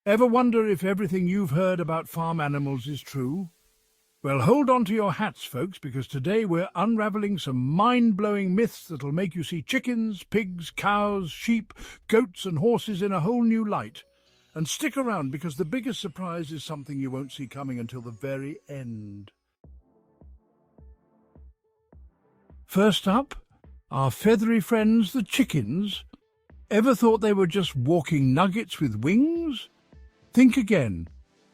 Ever wonder if everything you've heard about farm animals is true? Well, hold on to your hats, folks, because today we're unraveling some mind-blowing myths that'll make you see chickens, pigs, cows, sheep, goats and horses in a whole new light. And stick around because the biggest surprise is something you won't see coming until the very end. First up, our feathery friends, the chickens. Ever thought they were just walking nuggets with wings? Think again.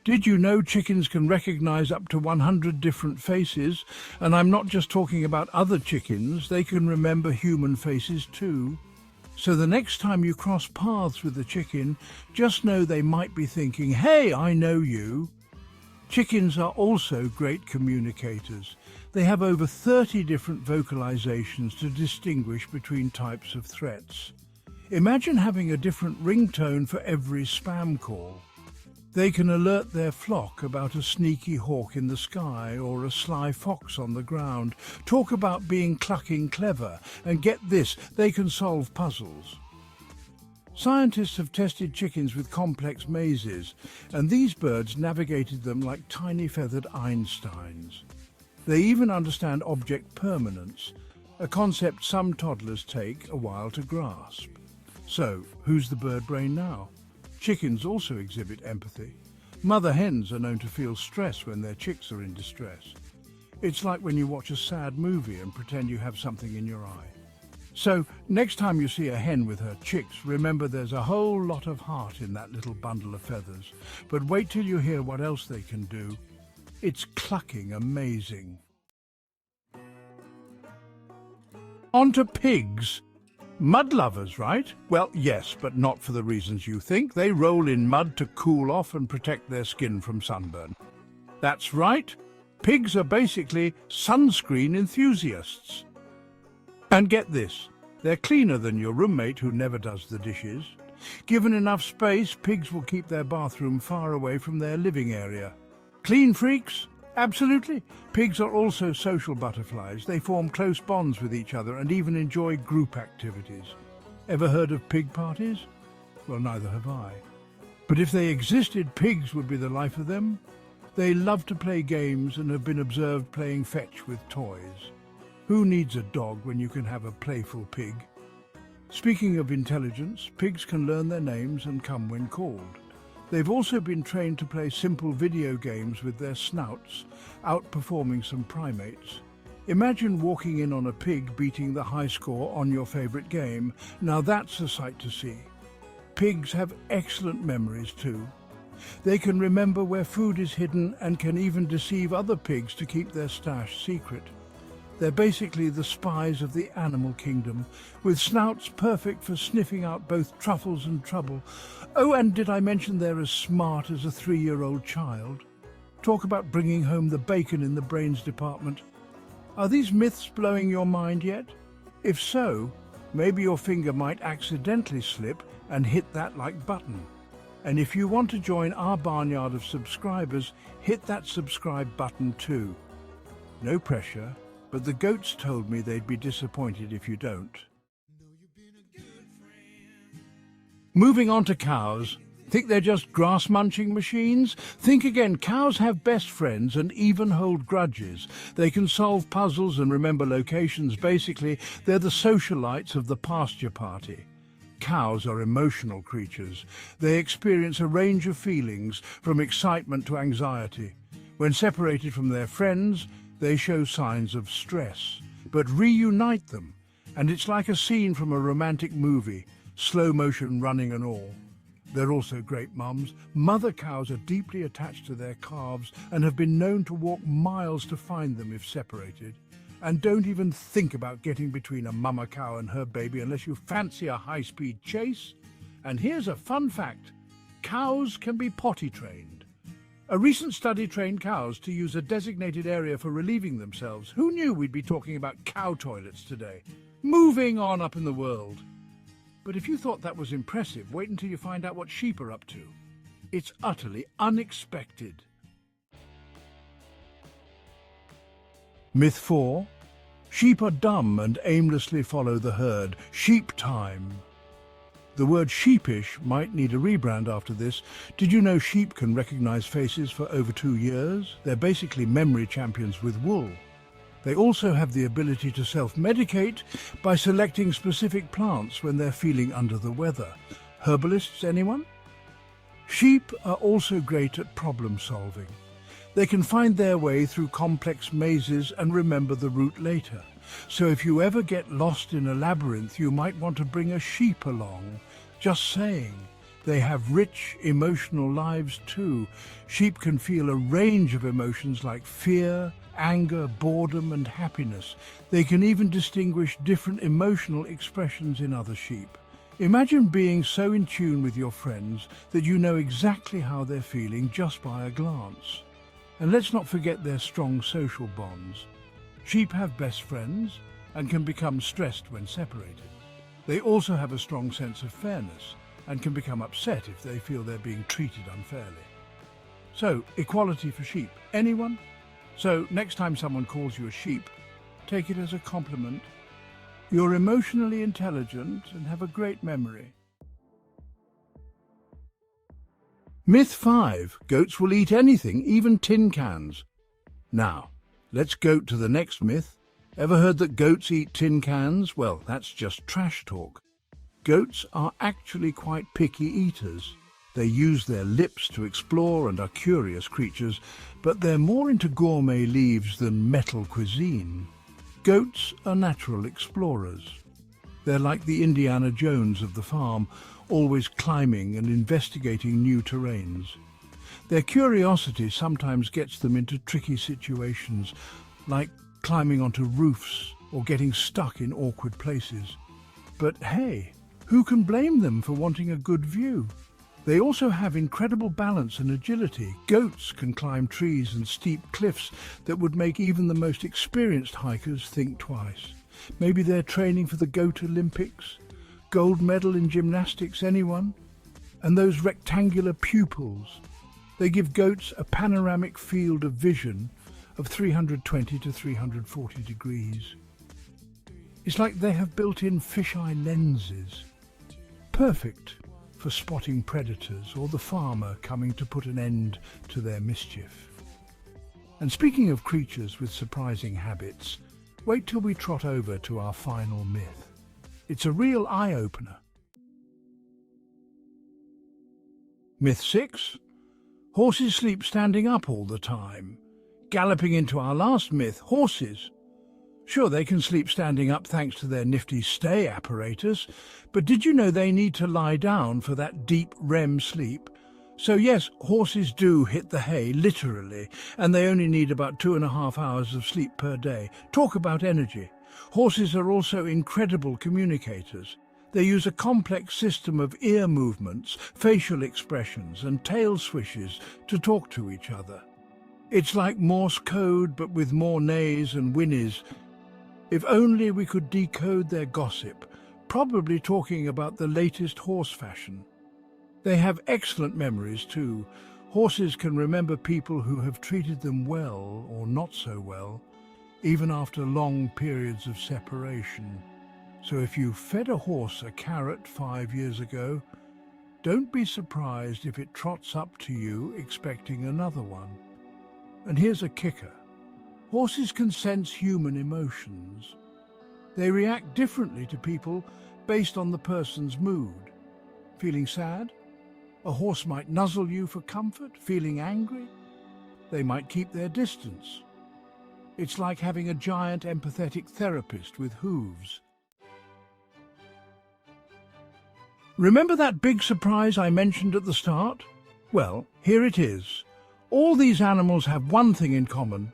Did you know chickens can recognize up to 100 different faces? And I'm not just talking about other chickens, they can remember human faces too. So the next time you cross paths with a chicken, just know they might be thinking, "Hey, I know you." Chickens are also great communicators. They have over 30 different vocalizations to distinguish between types of threats. Imagine having a different ringtone for every spam call. They can alert their flock about a sneaky hawk in the sky or a sly fox on the ground, talk about being clucking clever, and get this, they can solve puzzles. Scientists have tested chickens with complex mazes, and these birds navigated them like tiny feathered Einsteins. They even understand object permanence, a concept some toddlers take a while to grasp. So, who's the bird brain now? Chickens also exhibit empathy. Mother hens are known to feel stress when their chicks are in distress. It's like when you watch a sad movie and pretend you have something in your eye. So, next time you see a hen with her chicks, remember there's a whole lot of heart in that little bundle of feathers. But wait till you hear what else they can do. It's clucking amazing. On to pigs. Mud lovers, right? Well, yes, but not for the reasons you think. They roll in mud to cool off and protect their skin from sunburn. That's right. Pigs are basically sunscreen enthusiasts. And get this, they're cleaner than your roommate who never does the dishes. Given enough space, pigs will keep their bathroom far away from their living area. Clean freaks? Absolutely. Pigs are also social butterflies. They form close bonds with each other and even enjoy group activities. Ever heard of pig parties? Well, neither have I. But if they existed, pigs would be the life of them. They love to play games and have been observed playing fetch with toys. Who needs a dog when you can have a playful pig? Speaking of intelligence, pigs can learn their names and come when called. They've also been trained to play simple video games with their snouts, outperforming some primates. Imagine walking in on a pig beating the high score on your favorite game. Now that's a sight to see. Pigs have excellent memories too. They can remember where food is hidden and can even deceive other pigs to keep their stash secret. They're basically the spies of the animal kingdom, with snouts perfect for sniffing out both truffles and trouble. Oh, and did I mention they're as smart as a 3-year-old child? Talk about bringing home the bacon in the brains department. Are these myths blowing your mind yet? If so, maybe your finger might accidentally slip and hit that like button. And if you want to join our barnyard of subscribers, hit that subscribe button too. No pressure. But the goats told me they'd be disappointed if you don't. Moving on to cows. Think they're just grass-munching machines? Think again. Cows have best friends and even hold grudges. They can solve puzzles and remember locations. Basically, they're the socialites of the pasture party. Cows are emotional creatures. They experience a range of feelings, from excitement to anxiety. When separated from their friends, they show signs of stress, but reunite them, and it's like a scene from a romantic movie, slow motion running and all. They're also great mums. Mother cows are deeply attached to their calves and have been known to walk miles to find them if separated. And don't even think about getting between a mama cow and her baby unless you fancy a high-speed chase. And here's a fun fact. Cows can be potty trained. A recent study trained cows to use a designated area for relieving themselves. Who knew we'd be talking about cow toilets today? Moving on up in the world. But if you thought that was impressive, wait until you find out what sheep are up to. It's utterly unexpected. Myth 4. Sheep are dumb and aimlessly follow the herd. Sheep time. The word sheepish might need a rebrand after this. Did you know sheep can recognize faces for over 2 years? They're basically memory champions with wool. They also have the ability to self-medicate by selecting specific plants when they're feeling under the weather. Herbalists, anyone? Sheep are also great at problem solving. They can find their way through complex mazes and remember the route later. So if you ever get lost in a labyrinth, you might want to bring a sheep along. Just saying. They have rich emotional lives too. Sheep can feel a range of emotions like fear, anger, boredom and happiness. They can even distinguish different emotional expressions in other sheep. Imagine being so in tune with your friends that you know exactly how they're feeling just by a glance. And let's not forget their strong social bonds. Sheep have best friends and can become stressed when separated. They also have a strong sense of fairness and can become upset if they feel they're being treated unfairly. So, equality for sheep. Anyone? So, next time someone calls you a sheep, take it as a compliment. You're emotionally intelligent and have a great memory. Myth 5. Goats will eat anything, even tin cans. Now, let's go to the next myth. Ever heard that goats eat tin cans? Well, that's just trash talk. Goats are actually quite picky eaters. They use their lips to explore and are curious creatures, but they're more into gourmet leaves than metal cuisine. Goats are natural explorers. They're like the Indiana Jones of the farm, always climbing and investigating new terrains. Their curiosity sometimes gets them into tricky situations, like climbing onto roofs or getting stuck in awkward places. But hey, who can blame them for wanting a good view? They also have incredible balance and agility. Goats can climb trees and steep cliffs that would make even the most experienced hikers think twice. Maybe they're training for the Goat Olympics? Gold medal in gymnastics, anyone? And those rectangular pupils. They give goats a panoramic field of vision of 320 to 340 degrees. It's like they have built-in fisheye lenses. Perfect for spotting predators or the farmer coming to put an end to their mischief. And speaking of creatures with surprising habits, wait till we trot over to our final myth. It's a real eye-opener. Myth 6. Horses sleep standing up all the time. Galloping into our last myth, horses. Sure, they can sleep standing up thanks to their nifty stay apparatus, but did you know they need to lie down for that deep REM sleep? So yes, horses do hit the hay, literally, and they only need about 2.5 hours of sleep per day. Talk about energy. Horses are also incredible communicators. They use a complex system of ear movements, facial expressions, and tail swishes to talk to each other. It's like Morse code, but with more neighs and whinnies. If only we could decode their gossip, probably talking about the latest horse fashion. They have excellent memories too. Horses can remember people who have treated them well or not so well, even after long periods of separation. So if you fed a horse a carrot 5 years ago, don't be surprised if it trots up to you expecting another one. And here's a kicker. Horses can sense human emotions. They react differently to people based on the person's mood. Feeling sad? A horse might nuzzle you for comfort. Feeling angry? They might keep their distance. It's like having a giant empathetic therapist with hooves. Remember that big surprise I mentioned at the start? Well, here it is. All these animals have one thing in common.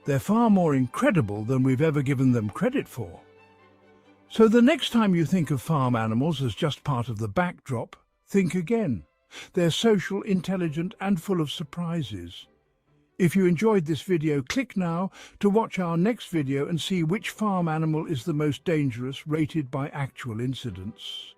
They're far more incredible than we've ever given them credit for. So the next time you think of farm animals as just part of the backdrop, think again. They're social, intelligent, and full of surprises. If you enjoyed this video, click now to watch our next video and see which farm animal is the most dangerous, rated by actual incidents.